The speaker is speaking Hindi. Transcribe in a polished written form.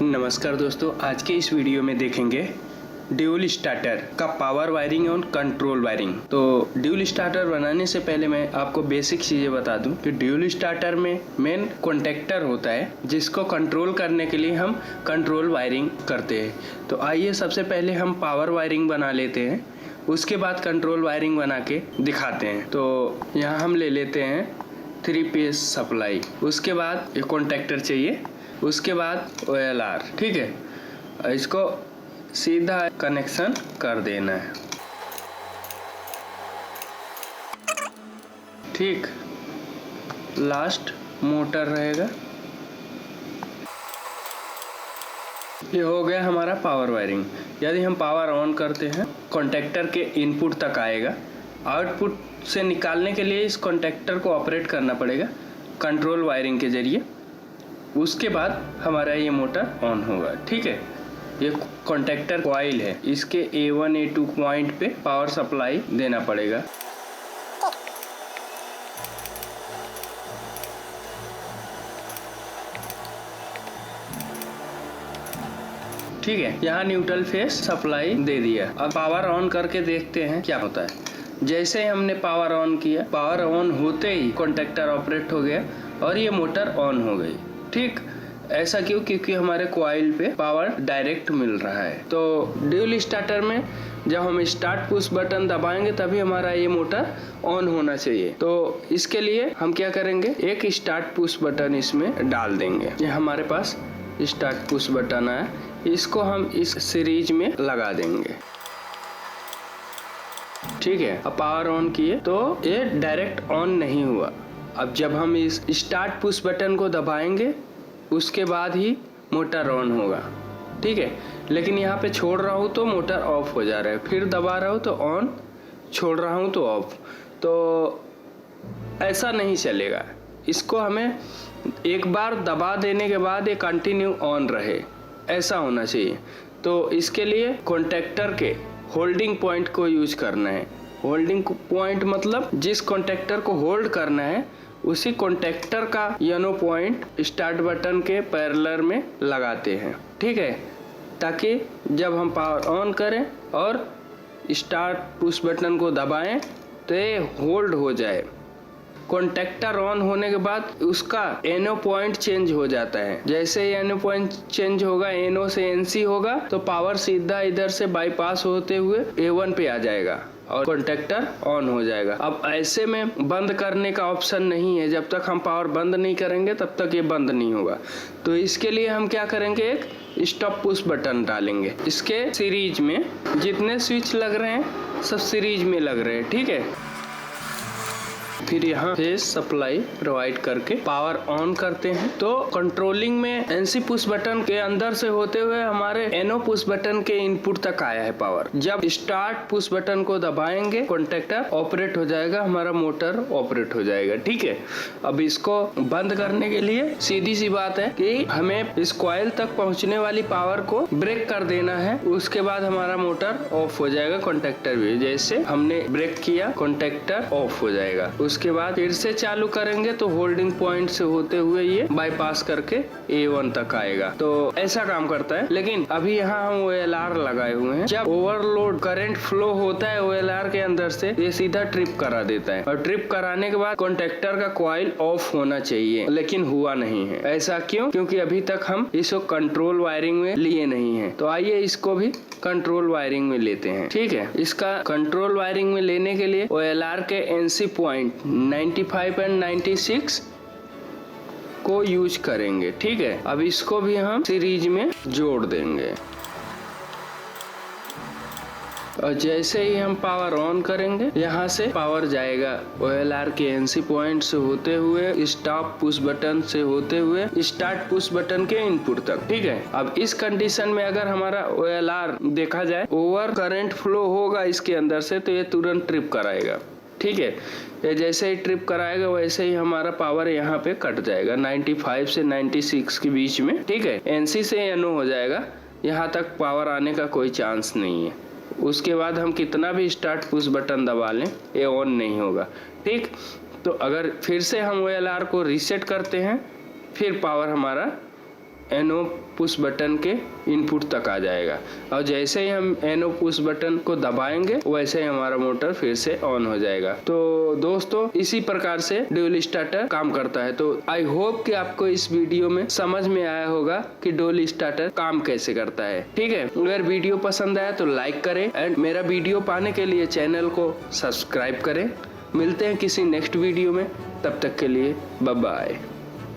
नमस्कार दोस्तों, आज के इस वीडियो में देखेंगे ड्यूल स्टार्टर का पावर वायरिंग और कंट्रोल वायरिंग। तो ड्यूल स्टार्टर बनाने से पहले मैं आपको बेसिक चीज़ें बता दूं कि ड्यूल स्टार्टर में मेन कॉन्टेक्टर होता है जिसको कंट्रोल करने के लिए हम कंट्रोल वायरिंग करते हैं। तो आइए सबसे पहले हम पावर वायरिंग बना लेते हैं, उसके बाद कंट्रोल वायरिंग बना के दिखाते हैं। तो यहाँ हम ले लेते हैं 3 पीस सप्लाई, उसके बाद एक कॉन्टेक्टर चाहिए, उसके बाद OLR। ठीक है, इसको सीधा कनेक्शन कर देना है। ठीक, लास्ट मोटर रहेगा। ये हो गया हमारा पावर वायरिंग। यदि हम पावर ऑन करते हैं, कॉन्टेक्टर के इनपुट तक आएगा। आउटपुट से निकालने के लिए इस कॉन्टेक्टर को ऑपरेट करना पड़ेगा कंट्रोल वायरिंग के जरिए। उसके बाद हमारा ये मोटर ऑन होगा। ठीक है, ये कॉन्टेक्टर कॉइल है, इसके A1 A2 पॉइंट पे पावर सप्लाई देना पड़ेगा। ठीक है, यहाँ न्यूट्रल फेस सप्लाई दे दिया। अब पावर ऑन करके देखते हैं क्या होता है। जैसे हमने पावर ऑन किया, पावर ऑन होते ही कॉन्टेक्टर ऑपरेट हो गया और ये मोटर ऑन हो गई। ठीक, ऐसा क्यों? क्योंकि हमारे कॉइल पे पावर डायरेक्ट मिल रहा है। तो ड्यूल स्टार्टर में जब हम स्टार्ट पुश बटन दबाएंगे तभी हमारा ये मोटर ऑन होना चाहिए। तो इसके लिए हम क्या करेंगे, एक स्टार्ट पुश बटन इसमें डाल देंगे। ये हमारे पास स्टार्ट पुश बटन है, इसको हम इस सीरीज में लगा देंगे। ठीक है, अब पावर ऑन किए तो ये डायरेक्ट ऑन नहीं हुआ। अब जब हम इस स्टार्ट पुश बटन को दबाएंगे उसके बाद ही मोटर ऑन होगा। ठीक है, लेकिन यहाँ पे छोड़ रहा हूँ तो मोटर ऑफ हो जा रहा है, फिर दबा रहा हूँ तो ऑन, छोड़ रहा हूँ तो ऑफ। तो ऐसा नहीं चलेगा। इसको हमें एक बार दबा देने के बाद ये कंटिन्यू ऑन रहे, ऐसा होना चाहिए। तो इसके लिए कॉन्टेक्टर के होल्डिंग पॉइंट को यूज करना है। होल्डिंग पॉइंट मतलब जिस कॉन्टेक्टर को होल्ड करना है उसी कॉन्टेक्टर का येलो पॉइंट स्टार्ट बटन के पैरेलल में लगाते हैं। ठीक है, ताकि जब हम पावर ऑन करें और स्टार्ट पुश बटन को दबाएं तो ये होल्ड हो जाए। कॉन्टेक्टर ऑन होने के बाद उसका एनो पॉइंट चेंज हो जाता है। जैसे एनो पॉइंट चेंज होगा, एनो से NC होगा, तो पावर सीधा इधर से बाईपास होते हुए A1 पे आ जाएगा और कॉन्टेक्टर ऑन हो जाएगा। अब ऐसे में बंद करने का ऑप्शन नहीं है। जब तक हम पावर बंद नहीं करेंगे तब तक ये बंद नहीं होगा। तो इसके लिए हम क्या करेंगे, एक स्टॉप पुश बटन डालेंगे। इसके सीरीज में जितने स्विच लग रहे हैं सब सीरीज में लग रहे हैं। ठीक है, फिर यहाँ फेस सप्लाई प्रोवाइड करके पावर ऑन करते हैं। तो कंट्रोलिंग में NC पुश बटन के अंदर से होते हुए हमारे NO पुश बटन के इनपुट तक आया है पावर। जब स्टार्ट पुश बटन को दबाएंगे कॉन्टेक्टर ऑपरेट हो जाएगा, हमारा मोटर ऑपरेट हो जाएगा। ठीक है, अब इसको बंद करने के लिए सीधी सी बात है कि हमें इस कॉइल तक पहुंचने वाली पावर को ब्रेक कर देना है। उसके बाद हमारा मोटर ऑफ हो जाएगा, कॉन्टेक्टर भी। जैसे हमने ब्रेक किया, कॉन्टेक्टर ऑफ हो जाएगा। उसके बाद फिर से चालू करेंगे तो होल्डिंग पॉइंट से होते हुए ये बाईपास करके A1 तक आएगा। तो ऐसा काम करता है। लेकिन अभी यहाँ हम OLR लगाए हुए हैं। जब ओवरलोड करंट फ्लो होता है OLR के अंदर से, ये सीधा ट्रिप करा देता है और ट्रिप कराने के बाद कॉन्टेक्टर का कॉइल ऑफ होना चाहिए, लेकिन हुआ नहीं है। ऐसा क्यों? क्योंकि अभी तक हम इसको कंट्रोल वायरिंग में लिए नहीं है। तो आइए इसको भी कंट्रोल वायरिंग में लेते हैं। ठीक है, इसका कंट्रोल वायरिंग में लेने के लिए OLR के NC पॉइंट 95 और 96 को यूज करेंगे। ठीक है, अब इसको भी हम सीरीज में जोड़ देंगे और जैसे ही हम पावर ऑन करेंगे यहाँ से पावर जाएगा OLR के NC पॉइंट से होते हुए स्टॉप पुश बटन से होते हुए स्टार्ट पुश बटन के इनपुट तक। ठीक है, अब इस कंडीशन में अगर हमारा OLR देखा जाए ओवर करंट फ्लो होगा इसके अंदर से, तो ये तुरंत ट्रिप कराएगा। ठीक है, ये जैसे ही ट्रिप कराएगा वैसे ही हमारा पावर यहाँ पे कट जाएगा 95 से 96 के बीच में। ठीक है, NC से NO हो जाएगा, यहाँ तक पावर आने का कोई चांस नहीं है। उसके बाद हम कितना भी स्टार्ट पुश बटन दबा लें ये ऑन नहीं होगा। ठीक, तो अगर फिर से हम OLR को रीसेट करते हैं फिर पावर हमारा एनो पुश बटन के इनपुट तक आ जाएगा। और जैसे ही हम एनो पुश बटन को दबाएंगे वैसे ही हमारा मोटर फिर से ऑन हो जाएगा। तो दोस्तों इसी प्रकार से ड्यूल स्टार्टर काम करता है। तो आई होप कि आपको इस वीडियो में समझ में आया होगा कि ड्यूल स्टार्टर काम कैसे करता है। ठीक है, अगर वीडियो पसंद आया तो लाइक करें एंड मेरा वीडियो पाने के लिए चैनल को सब्सक्राइब करें। मिलते हैं किसी नेक्स्ट वीडियो में, तब तक के लिए बाय बाय।